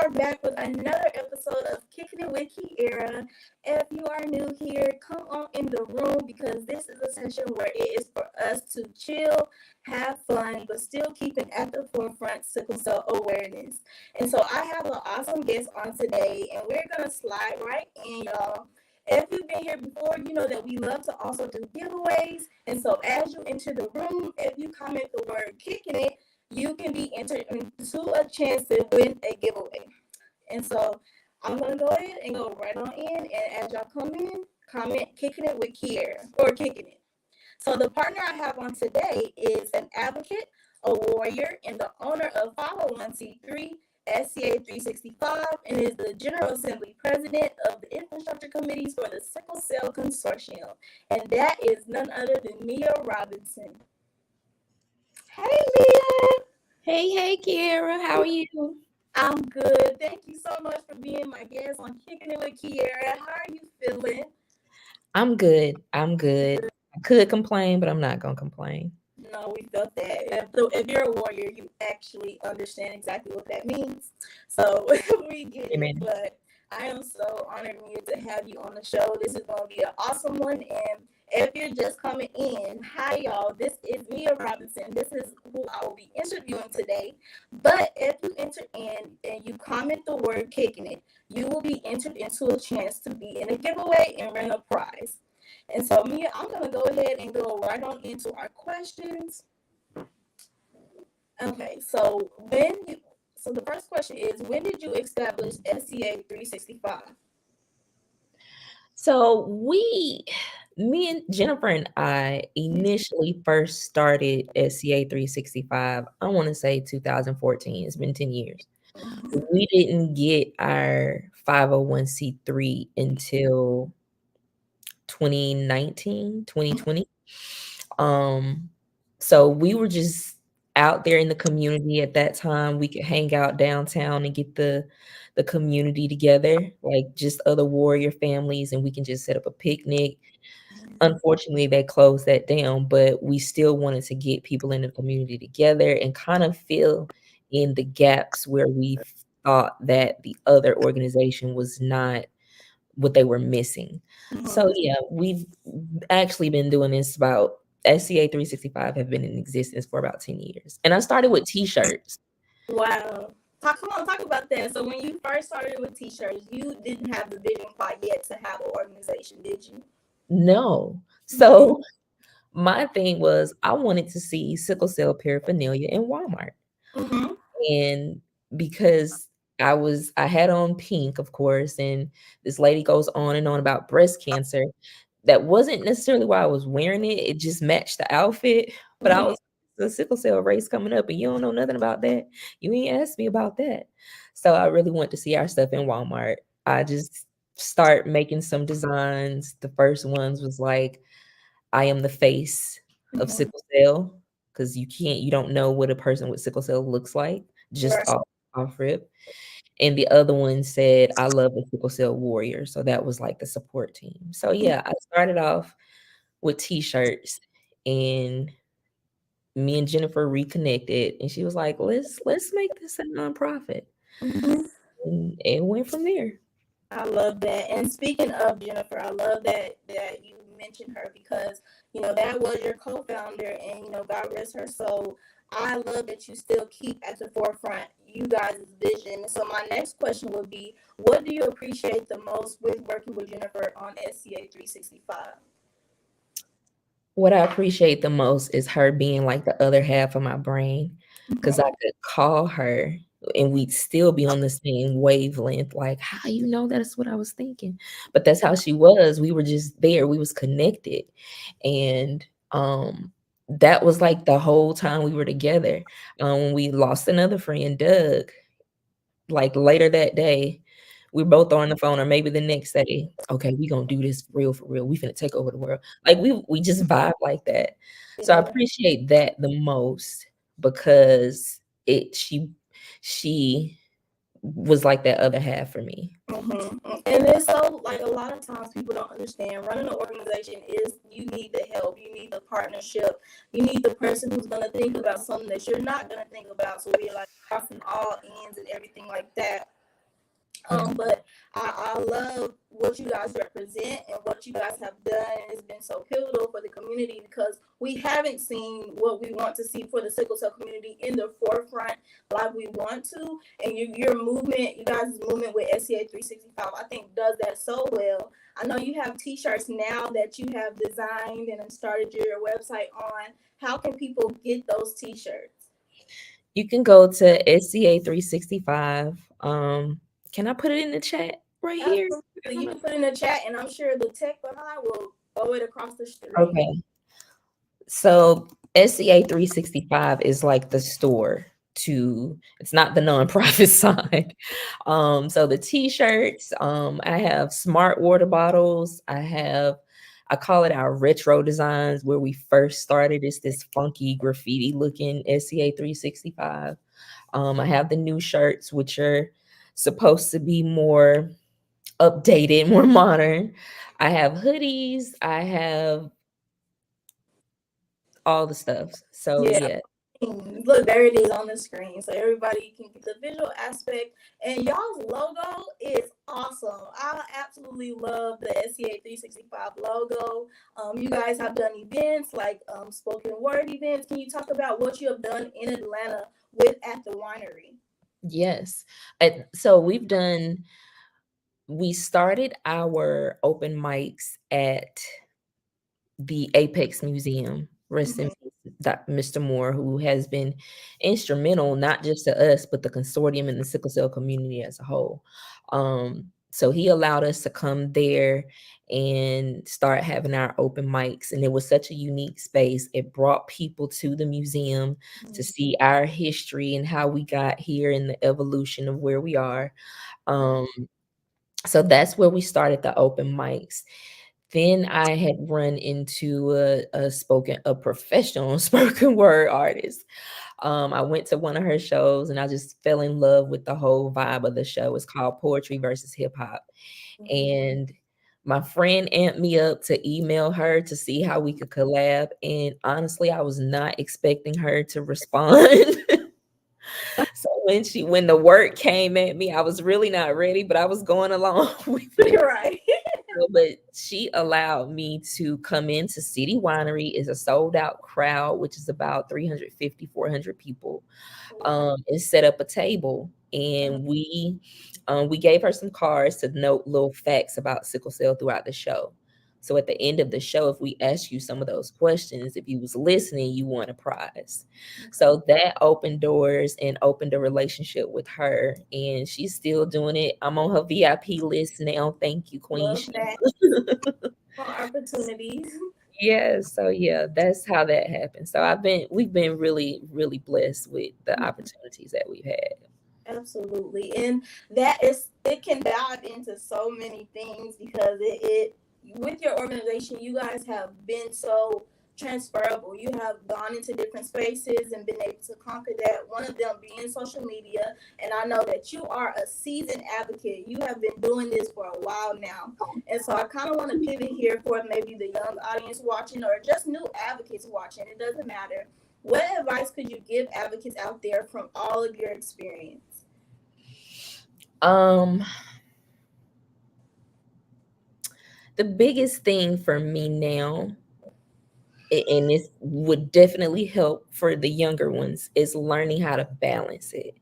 are back with another episode of Kickin It with Kierra. If you are new here, come on in the room because this is a session where it is for us to chill, have fun, but still keeping at the forefront sickle cell awareness. And so I have an awesome guest on today, and we're going to slide right in, y'all. If you've been here before, you know that we love to also do giveaways. And so as you enter the room, if you comment the word Kickin It, you can be entered into a chance to win a giveaway. And so I'm going to go ahead and go right on in. And as y'all come in, comment Kicking It with Kierra or Kicking It. So the partner I have on today is an advocate, a warrior, and the owner of 501c3 SCA 365 and is the General Assembly President of the Infrastructure Committees for the Sickle Cell Consortium. And that is none other than Mia Robinson. Hey, Mia. Hey, Kierra, how are you? I'm good. Thank you so much for being my guest on Kicking It with Kierra. How are you feeling? I'm good. I could complain, but I'm not gonna complain. No, we felt that. If you're a warrior, you actually understand exactly what that means. So we get it. But I am so honored, Mia, to have you on the show. This is going to be an awesome one. And if you're just coming in, hi, y'all. This is Mia Robinson. This is who I will be interviewing today. But if you enter in and you comment the word Kicking It, you will be entered into a chance to be in a giveaway and win a prize. And so, Mia, I'm going to go ahead and go right on into our questions. Okay, so the first question is, when did you establish SCA 365? So me and Jennifer and I initially first started SCA 365, I want to say 2014. It's been 10 years. We didn't get our 501c3 until 2019, 2020. So we were just out there in the community at that time. We could hang out downtown and get the community together, like just other warrior families, and we can just set up a picnic. Unfortunately, they closed that down, but we still wanted to get people in the community together and kind of fill in the gaps where we thought that the other organization was not what they were missing. So yeah, we've actually been doing this about SCA 365 have been in existence for about 10 years. And I started with t-shirts. Wow. Talk about that. So when you first started with t-shirts, you didn't have the vision quite yet to have an organization, did you? No. So my thing was I wanted to see sickle cell paraphernalia in Walmart. Mm-hmm. And because I had on pink, of course, and this lady goes on and on about breast cancer. That wasn't necessarily why I was wearing it. It just matched the outfit. But I was the sickle cell race coming up, and you don't know nothing about that. You ain't asked me about that. So I really want to see our stuff in Walmart. I just start making some designs. The first ones was like, I am the face of sickle cell, because you don't know what a person with sickle cell looks like, just off rip. And the other one said, I love the sickle cell warrior. So that was like the support team. So yeah, I started off with t-shirts, and me and Jennifer reconnected, and she was like, let's make this a nonprofit. And it went from there. I love that. And speaking of Jennifer, I love that you mentioned her because, that was your co-founder and, God rest her soul. I love that you still keep at the forefront you guys' vision. So my next question would be, what do you appreciate the most with working with Jennifer on SCA 365? What I appreciate the most is her being like the other half of my brain, because I could call her and we'd still be on the same wavelength. Like, how you know that's what I was thinking? But that's how she was. We were just there. We was connected. And that was like the whole time we were together. When we lost another friend, Doug, like later that day, we both on the phone, or maybe the next day. Okay, we gonna do this for real. We finna take over the world. Like we just vibe like that. So I appreciate that the most, because she was like that other half for me. And it's so, like, a lot of times people don't understand running an organization is you need the help, you need the partnership, you need the person who's going to think about something that you're not going to think about. So we're like crossing all ends and everything like that. Mhm. But I love what you guys represent and what you guys have done. It's been so pivotal for the community because we haven't seen what we want to see for the sickle cell community in the forefront like we want to. And your movement, you guys' movement with SCA 365, I think does that so well. I know you have t-shirts now that you have designed and started your website on. How can people get those t-shirts? You can go to SCA 365. Can I put it in the chat right here? Absolutely. You can put in the chat, and I'm sure the tech behind will throw it across the screen. Okay. So SCA 365 is like the store to it's not the nonprofit side. So the t-shirts, I have smart water bottles. I call it our retro designs where we first started. It's this funky graffiti looking SCA 365. I have the new shirts, which are supposed to be more updated, more modern. I have hoodies. I have all the stuff. So Yeah. yeah. Look, there it is on the screen, so everybody can get the visual aspect. And y'all's logo is awesome. I absolutely love the SCA 365 logo. You guys have done events like spoken word events. Can you talk about what you have done in Atlanta with at the winery? Yes. So we started our open mics at the Apex Museum. Rest in Mhm. peace, Mr. Moore, who has been instrumental not just to us, but the consortium and the sickle cell community as a whole. So he allowed us to come there and start having our open mics. And it was such a unique space. It brought people to the museum to see our history and how we got here and the evolution of where we are. Um, so that's where we started the open mics. Then I had run into a professional spoken word artist. I went to one of her shows and I just fell in love with the whole vibe of the show. It's called Poetry versus Hip Hop. And my friend amped me up to email her to see how we could collab. And honestly, I was not expecting her to respond. So when the work came at me, I was really not ready, but I was going along with it. You're right. But she allowed me to come into City Winery. It's a sold out crowd, which is about 350, 400 people, and set up a table. And we gave her some cards to note little facts about sickle cell throughout the show. So at the end of the show, if we asked you some of those questions, if you was listening, you won a prize. So that opened doors and opened a relationship with her. And she's still doing it. I'm on her VIP list now. Thank you, Queen Love Sheba. that. More opportunities. Yeah, so yeah, that's how that happened. So we've been really, really blessed with the opportunities that we've had. Absolutely. And it can dive into so many things because it with your organization, you guys have been so transferable. You have gone into different spaces and been able to conquer that. One of them being social media. And I know that you are a seasoned advocate. You have been doing this for a while now. And so I kind of want to pivot here for maybe the young audience watching or just new advocates watching. It doesn't matter. What advice could you give advocates out there from all of your experience? Um, the biggest thing for me now, and this would definitely help for the younger ones, is learning how to balance it.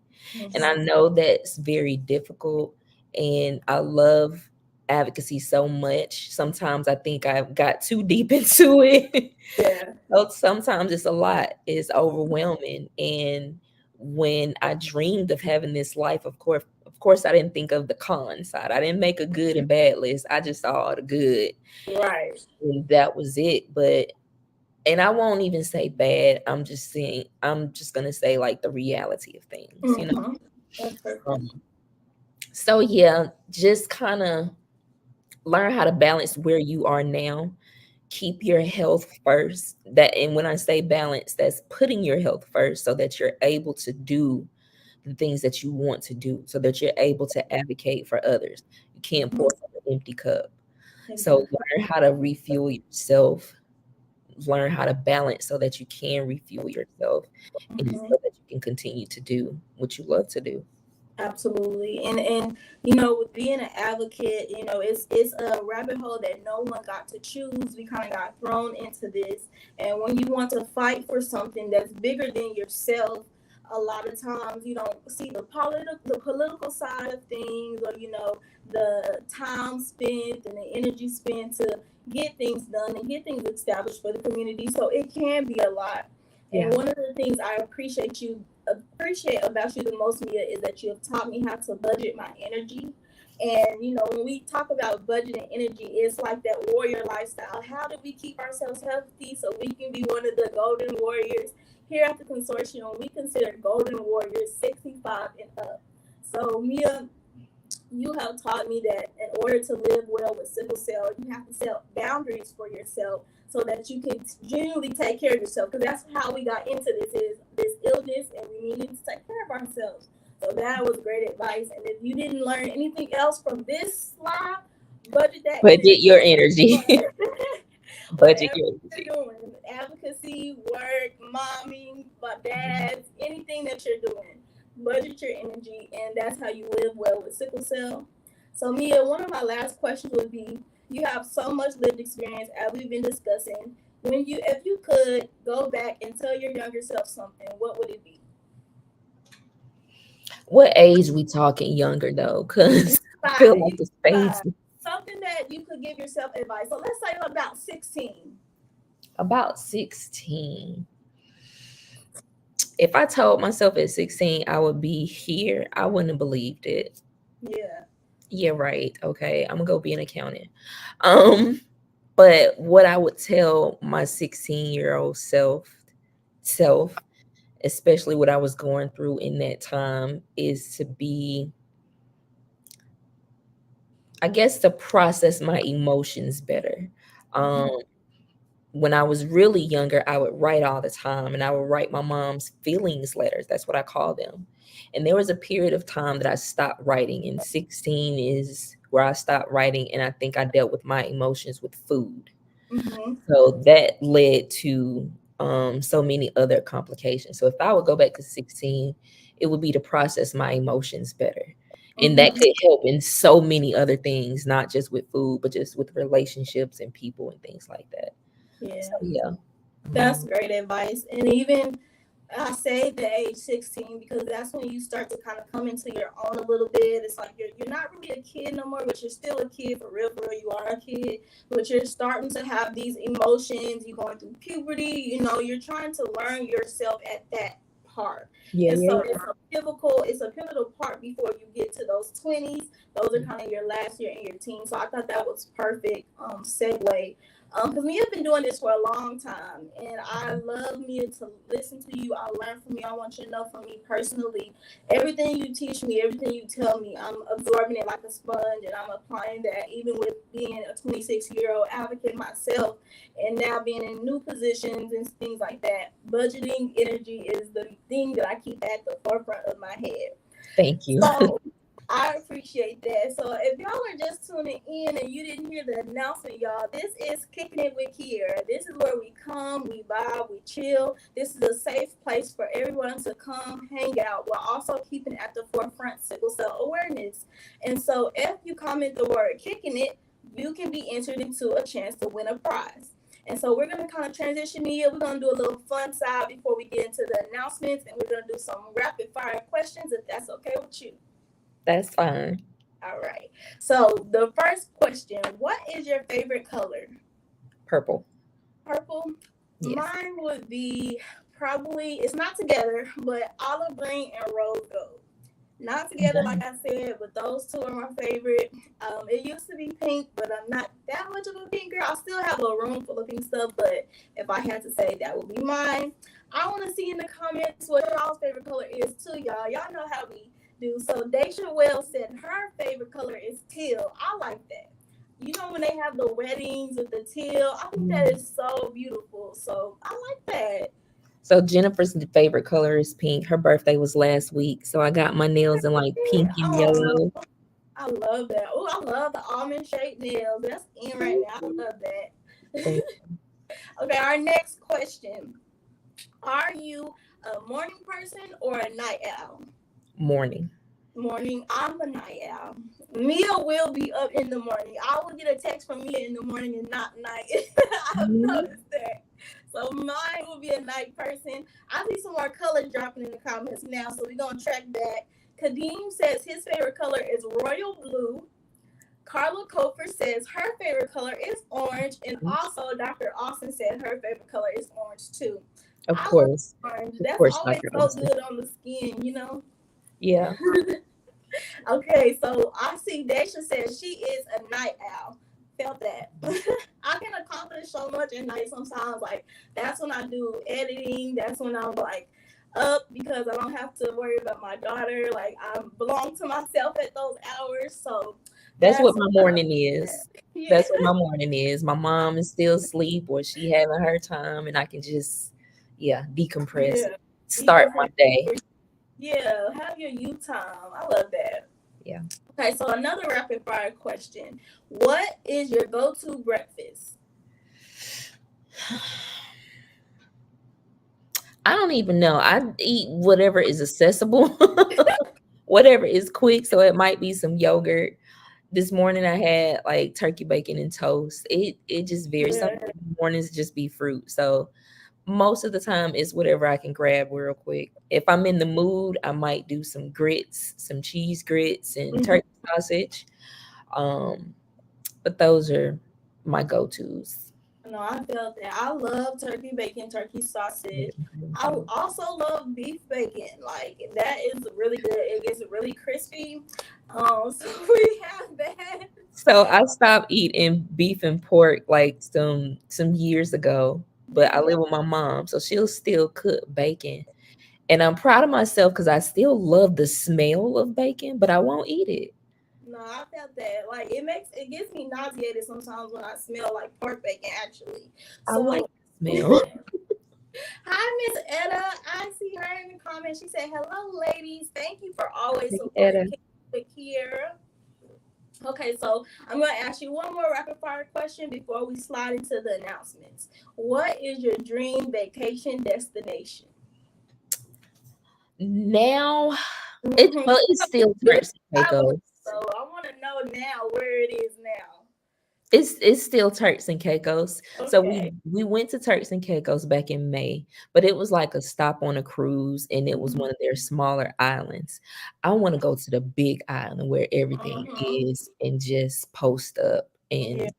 And I Mhm. know that's very difficult. And I love advocacy so much. Sometimes I think I've got too deep into it. Yeah. So sometimes it's a lot, it's overwhelming. And when I dreamed of having this life, of course, I didn't think of the con side. I didn't make a good and bad list. I just saw all the good, Right. and that was it. And I won't even say bad. I'm just gonna say like the reality of things, you know. Mm-hmm. That's perfect. Um, so yeah, just kind of learn how to balance where you are now. Keep your health first. That and when I say balance, that's putting your health first so that you're able to do the things that you want to do, so that you're able to advocate for others. You can't Mm-hmm. pour from an empty cup. So Exactly. learn how to refuel yourself, learn how to balance so that you can refuel yourself and Mm-hmm. so that you can continue to do what you love to do. Absolutely. And you know, with being an advocate, you know, it's a rabbit hole that no one got to choose. We kind of got thrown into this. And when you want to fight for something that's bigger than yourself, a lot of times you don't see the political side of things, or you know, the time spent and the energy spent to get things done and get things established for the community. So it can be a lot. And Yeah. one of the things I appreciate about you the most, Mia, is that you have taught me how to budget my energy. And you know, when we talk about budgeting energy, it's like that warrior lifestyle. How do we keep ourselves healthy so we can be one of the golden warriors? Here at the consortium, we consider golden warriors 65 and up. So, Mia, you have taught me that in order to live well with sickle cell, you have to set boundaries for yourself so that you can genuinely take care of yourself. Because that's how we got into this illness, and we needed to take care of ourselves. So that was great advice. And if you didn't learn anything else from this slide, budget that Budget energy. your energy. Budget Whatever your you're energy. doing, advocacy, work, mommy, my dads, anything that you're doing, budget your energy, and that's how you live well with sickle cell. So, Mia, one of my last questions would be: you have so much lived experience, as we've been discussing. If you could go back and tell your younger self something, what would it be? What age we talking younger though? Because I feel Five. like You the space five. Something that you could give yourself advice. So let's say about 16. about 16. If I told myself at 16 I would be here, I wouldn't have believed it. Yeah. Yeah, right. Okay, I'm gonna go be an accountant. Um, but what I would tell my 16-year-old self, especially what I was going through in that time, is to be, I guess, to process my emotions better. Um, Mhm. when I was really younger, I would write all the time and I would write my mom's feelings letters. That's what I call them. And there was a period of time that I stopped writing, and 16 is where I stopped writing. And I think I dealt with my emotions with food. Mhm. So that led to so many other complications. So if I would go back to 16, it would be to process my emotions better. And that Mhm. could help in so many other things, not just with food, but just with relationships and people and things like that. So Yeah. yeah. That's great advice. And even I say the age 16 because that's when you start to kind of come into your own a little bit. It's like you're not really a kid no more, but you're still a kid for real, for real. You are a kid, but you're starting to have these emotions. You're going through puberty. You know, you're trying to learn yourself at that part. Yeah, And yeah, so yeah. it's a pivotal part before you get to those 20s. Those are Mm. kind of your last year in your teens. So I thought that was perfect segue because Mia's been doing this for a long time, and I love Mia to listen to you. I learn from you. I want you to know from me personally, everything you teach me, everything you tell me, I'm absorbing it like a sponge, and I'm applying that. Even with being a 26-year-old advocate myself, and now being in new positions and things like that, budgeting energy is the thing that I keep at the forefront of my head. Thank you. So I appreciate that. So if y'all are just tuning in and you didn't hear the announcement, y'all, this is Kicking It with Kierra. This is where we come, we vibe, we chill. This is a safe place for everyone to come hang out while also keeping at the forefront sickle cell awareness. And so if you comment the word Kicking It, you can be entered into a chance to win a prize. And so we're going to kind of transition here. We're going to do a little fun side before we get into the announcements, and we're going to do some rapid fire questions if that's okay with you. That's fine. All right. So the first question: what is your favorite color? Purple. Purple. Yes. Mine would be probably it's not together, but olive green and rose gold. Not together, like Nice. I said, but those two are my favorite. It used to be pink, but I'm not that much of a pink girl. I still have a room full of pink stuff, but if I had to say, that would be mine. I want to see in the comments what y'all's favorite color is too, y'all. Y'all know how we do. So Daisha Wells said her favorite color is teal. I like that. You know when they have the weddings with the teal, I think that Mm. is so beautiful. So I like that. So Jennifer's favorite color is pink. Her birthday was last week, so I got my nails in like pink and Oh, yellow. I love that. Oh, I love the almond shaped nails. That's in right now. I love that. Thank Okay, our next question. Are you a morning person or a night owl? morning. Morning. I'm a night owl. Mia will be up in the morning. I will get a text from Mia in the morning and not night. I've Mhm. noticed that. So mine will be a night person. I see some more colors dropping in the comments now, so we're gonna track that. Kadeem says his favorite color is royal blue. Carla Kofer says her favorite color is orange, and also Dr. Austin said her favorite color is orange too. Of I love course. orange. Of That's course, always Dr. so Austin. good on the skin. Yeah. Okay, so I see Daisha says she is a night owl. Felt that. I can accomplish so much at night sometimes. Like, that's when I do editing. That's when I'm like up because I don't have to worry about my daughter. Like, I belong to myself at those hours. So That's that's what when my I morning do is. that. Yeah. That's what my morning is. My mom is still asleep or she having her time and I can just, yeah, decompress, Yeah. start my Decompress. day. Yeah. Have your you time. I love that. Yeah. Okay, so another rapid fire question. What is your go to breakfast? I don't even know. I eat whatever is accessible, whatever is quick. So it might be some yogurt. This morning I had like turkey bacon and toast. It just varies. Some Yeah. mornings just be fruit. So most of the time it's whatever I can grab real quick. If I'm in the mood, I might do some grits, some cheese grits and Mhm. turkey sausage. Um, but those are my go-tos. No, I felt that. I love turkey bacon, turkey sausage. I also love beef bacon. Like that is really good. It gets really crispy. So we have that. So I stopped eating beef and pork like some years ago, but I Yeah. live with my mom, so she'll still cook bacon. And I'm proud of myself because I still love the smell of bacon, but I won't eat it. No, I felt that. Like it gets me nauseated sometimes when I smell like pork bacon actually. I like So the smell. hi, Miss Etta. I see her in the comments. She said, "Hello, ladies. Thank you for always Hey, supporting Etta. Kids with Kierra." Okay, so I'm going to ask you one more rapid fire question before we slide into the announcements. What is your dream vacation destination? Now it's Mm-hmm. well, it's still You've been Turks and traveling, Caicos. so I want to know now where it is now. It's still Turks and Caicos. So we Okay. we went to Turks and Caicos back in May, but it was like a stop on a cruise, and it was Mm-hmm. one of their smaller islands. I want to go to the big island where everything Mm-hmm. is and just post up, Yeah. and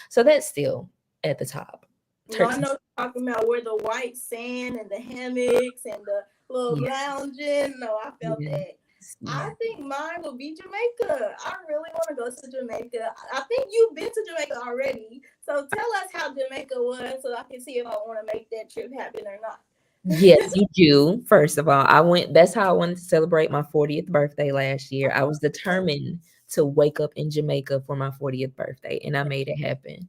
so that's still at the top. No, I Turks and know you're talking about where the white sand and the hammocks and the little yeah, lounging. No, I felt yeah, that. I yeah. think mine would be Jamaica. I really want to go to Jamaica. I think you've been to Jamaica already. So tell us how Jamaica was so I can see if I want to make that trip happen or not. Yes, you do. First of all, I went. That's how I wanted to celebrate my 40th birthday last year. I was determined to wake up in Jamaica for my 40th birthday, and I made it happen.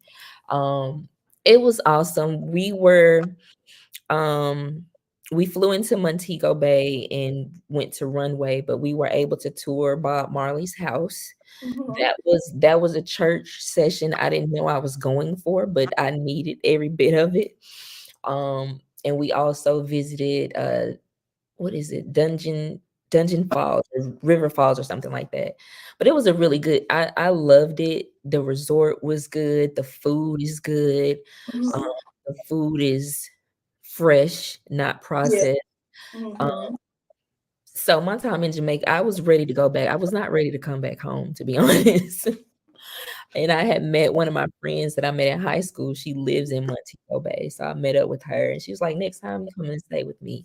Um, it was awesome. Um, we flew into Montego Bay and went to Runway, but we were able to tour Bob Marley's house. Mm-hmm. That was a church session I didn't know I was going for, but I needed every bit of it. And we also visited what is it? Dungeon Falls or River Falls or something like that. But it was a really good I loved it. The resort was good, the food is good. Um, Mm-hmm. the food is fresh, not Yeah. processed. Um, Mm-hmm. so my time in Jamaica, I was ready to go back. I was not ready to come back home, to be honest. And I had met one of my friends that I met in high school. She lives in Montego Bay. So I met up with her and she was like, next time you come and stay with me.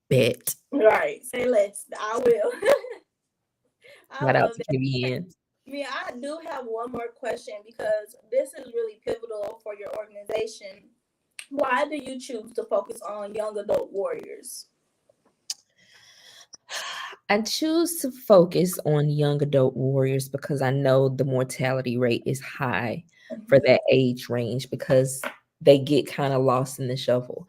Bet. Right. Say less. I will. I Shout out love to that. KBN. Mia, I do have one more question because this is really pivotal for your organization. Why do you choose to focus on young adult warriors? I choose to focus on young adult warriors because I know the mortality rate is high for Mhm. that age range because they get kind of lost in the shuffle.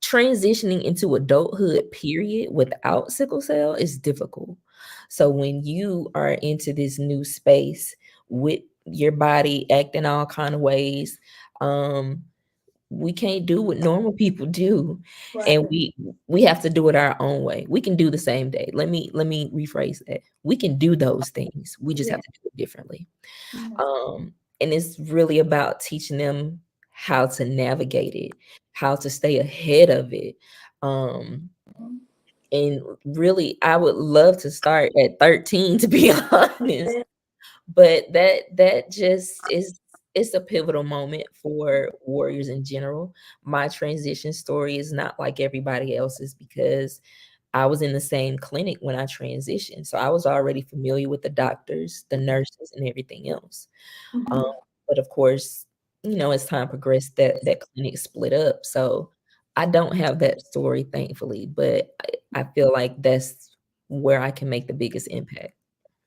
Transitioning into adulthood, period, without sickle cell is difficult. So when you are into this new space with your body acting all kind of ways, um, we can't do what normal people do, Right. and we have to do it our own way. We can do the same day. Let me rephrase that. We can do those things. We just Yeah. have to do it differently. Mhm. And it's really about teaching them how to navigate it, how to stay ahead of it. Um, and really, I would love to start at 13, to be honest. But that just is, it's a pivotal moment for warriors in general. My transition story is not like everybody else's because I was in the same clinic when I transitioned. So I was already familiar with the doctors, the nurses, and everything else. Um, Mhm. but of course, as time progressed, that clinic split up. So I don't have that story, thankfully, but I feel like that's where I can make the biggest impact.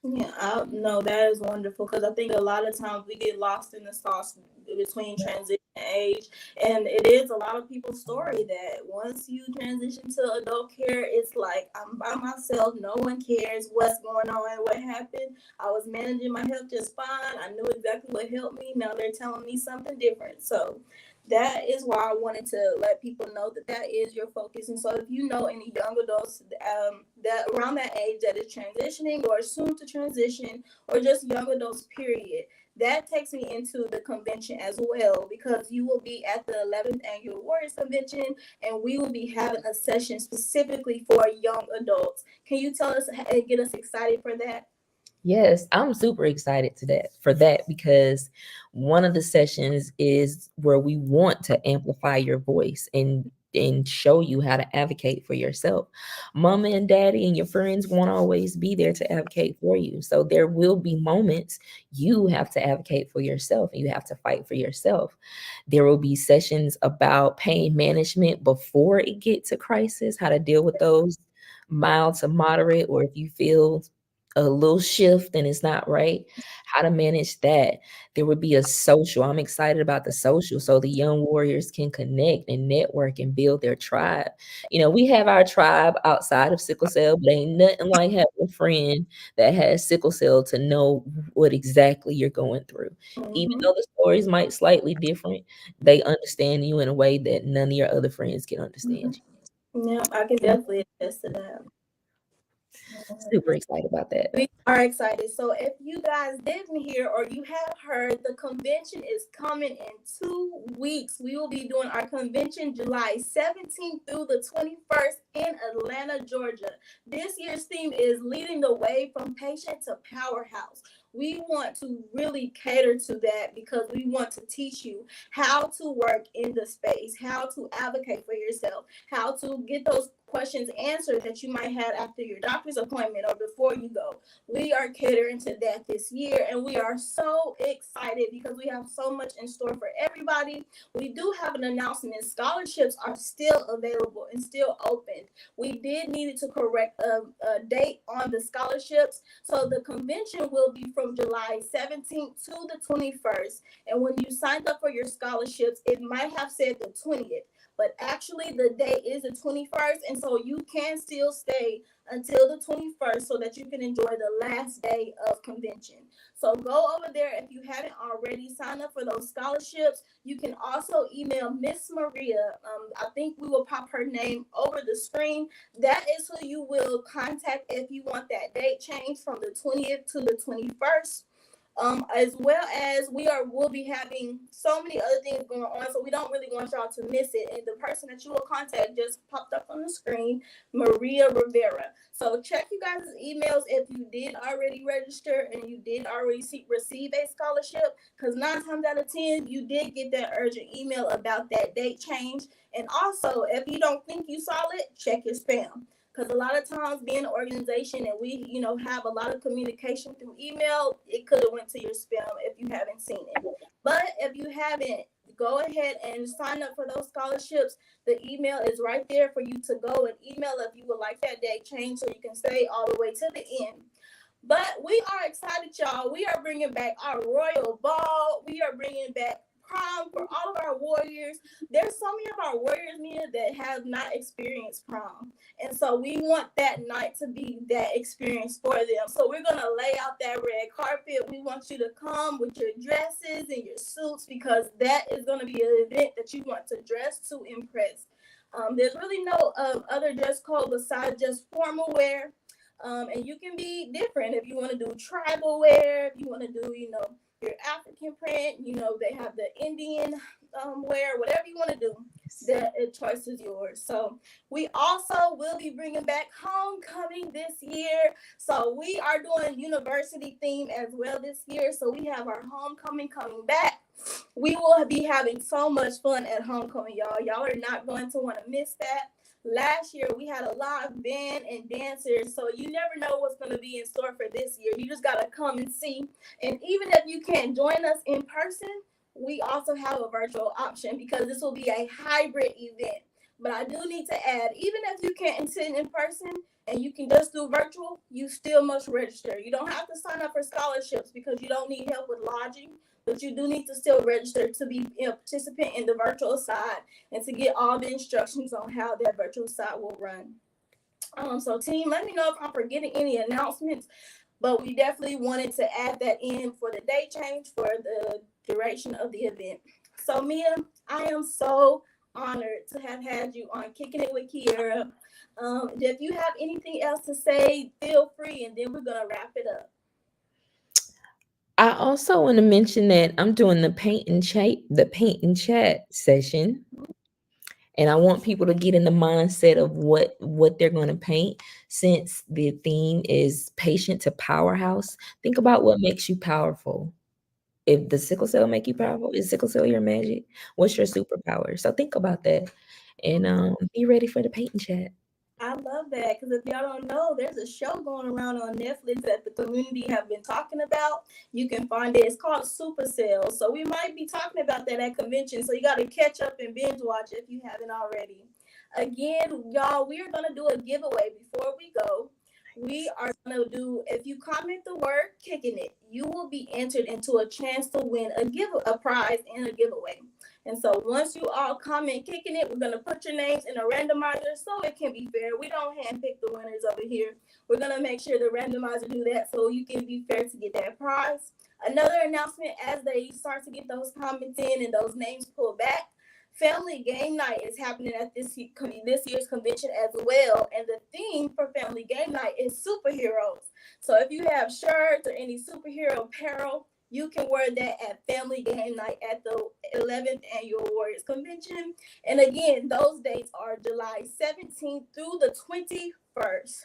Yeah, no, that is wonderful because I think a lot of times we get lost in the sauce between transition age, and it is a lot of people's story that once you transition to adult care, it's like I'm by myself. No one cares what's going on, what happened. I was managing my health just fine. I knew exactly what helped me. Now they're telling me something different. So that is why I wanted to let people know that that is your focus. And so, if you know any young adults that around that age that is transitioning or soon to transition, or just young adults, period, that takes me into the convention as well because you will be at the 11th Annual Warriors Convention and we will be having a session specifically for young adults. Can you tell us and get us excited for that? Yes, I'm super excited to that for that because one of the sessions is where we want to amplify your voice and show you how to advocate for yourself. Mama and daddy and your friends won't always be there to advocate for you. So there will be moments you have to advocate for yourself and you have to fight for yourself. There will be sessions about pain management before it gets to crisis, how to deal with those mild to moderate, or if you feel a little shift and it's not right, how to manage that. There would be a social. I'm excited about the social so the young warriors can connect and network and build their tribe. We have our tribe outside of sickle cell, but ain't nothing like having a friend that has sickle cell to know what exactly you're going through. Even Mm-hmm. though the stories might slightly different, they understand you in a way that none of your other friends can understand Yeah, I can you. definitely attest to that. Super excited about that. We are excited. So if you guys didn't hear or you have heard, the convention is coming in 2 weeks. We will be doing our convention July 17th through the 21st in Atlanta, Georgia. This year's theme is leading the way from patient to powerhouse. We want to really cater to that because we want to teach you how to work in the space, how to advocate for yourself, how to get those questions answered that you might have after your doctor's appointment or before you go. We are catering to that this year, and we are so excited because we have so much in store for everybody. We do have an announcement. Scholarships are still available and still open. We did need to correct a date on the scholarships. So the convention will be from July 17th to the 21st. And when you signed up for your scholarships, it might have said the 20th, but actually the day is the 21st, and so you can still stay until the 21st so that you can enjoy the last day of convention. So go over there if you haven't already signed up for those scholarships. You can also email Miss Maria. I think we will pop her name over the screen. That is who you will contact if you want that date changed from the 20th to the 21st. As well as we'll be having so many other things going on, so we don't really want y'all to miss it. And the person that you will contact just popped up on the screen, Maria Rivera. So check you guys' emails if you did already register and you did already receive a scholarship, because 9 times out of 10 you did get that urgent email about that date change. And also, if you don't think you saw it, check your spam, because a lot of times being an organization and we have a lot of communication through email, it could have went to your spam if you haven't seen it. But if you haven't, go ahead and sign up for those scholarships. The email is right there for you to go and email if you would like that date change so you can stay all the way to the end. But we are excited, y'all. We are bringing back our Royal Ball. We are bringing back prom for all of our warriors. There's so many of our warriors, Mia, that have not experienced prom. And so we want that night to be that experience for them. So we're going to lay out that red carpet. We want you to come with your dresses and your suits because that is going to be an event that you want to dress to impress. There's really no other dress code besides just formal wear. And you can be different if you want to do tribal wear, if you want to do, your African print, they have the Indian wear, whatever you want to do, the choice is yours. So we also will be bringing back homecoming this year. So we are doing university theme as well this year. So we have our homecoming coming back. We will be having so much fun at homecoming, y'all. Y'all are not going to want to miss that. Last year, we had a live band and dancers, so you never know what's going to be in store for this year. You just got to come and see. And even if you can't join us in person, we also have a virtual option because this will be a hybrid event. But I do need to add, even if you can't attend in person and you can just do virtual, you still must register. You don't have to sign up for scholarships because you don't need help with lodging, but you do need to still register to be a participant in the virtual side and to get all the instructions on how that virtual side will run. So team, let me know if I'm forgetting any announcements, but we definitely wanted to add that in for the day change for the duration of the event. So Mia, I am so honored to have had you on Kicking It with Kierra. If you have anything else to say, feel free, and then we're gonna wrap it up. I also want to mention that I'm doing the paint and chat session, and I want people to get in the mindset of what they're going to paint. Since the theme is patient to powerhouse, think about what makes you powerful. If the sickle cell make you powerful, is sickle cell your magic? What's your superpower? So think about that, and be ready for the paint and chat. I love that because if y'all don't know, there's a show going around on Netflix that the community have been talking about. You can find it. It's called Super Cells. So we might be talking about that at convention. So you got to catch up and binge watch if you haven't already. Again, y'all, we are going to do a giveaway before we go. We are going to do, if you comment the word Kicking It, you will be entered into a chance to win a prize and a giveaway. And so once you all comment Kicking It, we're going to put your names in a randomizer so it can be fair. We don't handpick the winners over here. We're going to make sure the randomizer do that so you can be fair to get that prize. Another announcement, as they start to get those comments in and those names pulled back, Family Game Night is happening at this year's convention as well. And the theme for Family Game Night is superheroes. So if you have shirts or any superhero apparel, you can wear that at Family Game Night at the 11th Annual Warriors Convention. And again, those dates are July 17th through the 21st.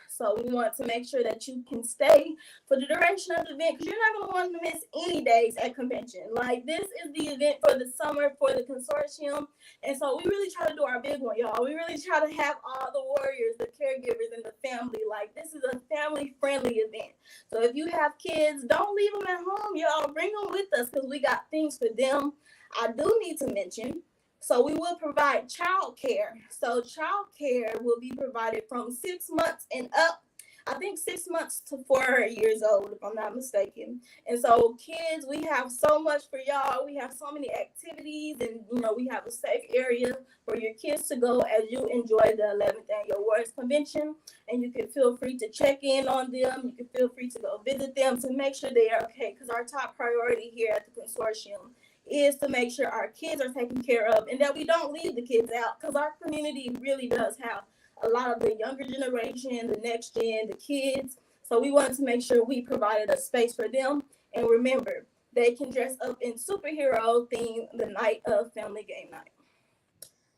So we want to make sure that you can stay for the duration of the event because you're not going to want to miss any days at convention. Like, this is the event for the summer for the consortium. And so we really try to do our big one, y'all. We really try to have all the warriors, the caregivers, and the family. Like, this is a family-friendly event. So if you have kids, don't leave them at home, y'all. Bring them with us because we got things for them. I do need to mention, so we will provide child care. So child care will be provided from 6 months and up. I think 6 months to 4 years old, if I'm not mistaken. And so kids, we have so much for y'all. We have so many activities and, we have a safe area for your kids to go as you enjoy the 11th Annual Warriors Convention. And you can feel free to check in on them. You can feel free to go visit them to make sure they are okay. Because our top priority here at the consortium is to make sure our kids are taken care of and that we don't leave the kids out because our community really does have a lot of the younger generation, the next gen, the kids. So we wanted to make sure we provided a space for them. And remember, they can dress up in superhero theme the night of Family Game Night.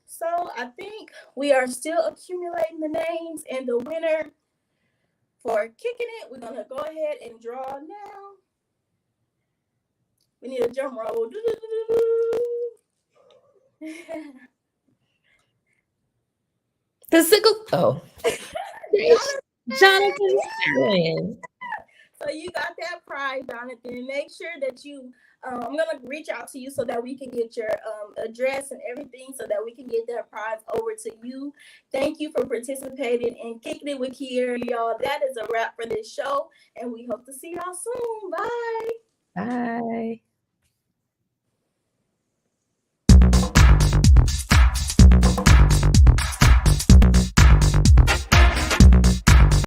So I think we are still accumulating the names, and the winner for Kicking It, we're going to go ahead and draw now. We need a drum roll. The sickle. Oh, Jonathan Sterling. So you got that prize, Jonathan. Make sure that you, I'm going to reach out to you so that we can get your address and everything so that we can get that prize over to you. Thank you for participating in Kicking It with Kierra, y'all. That is a wrap for this show, and we hope to see y'all soon. Bye. Bye.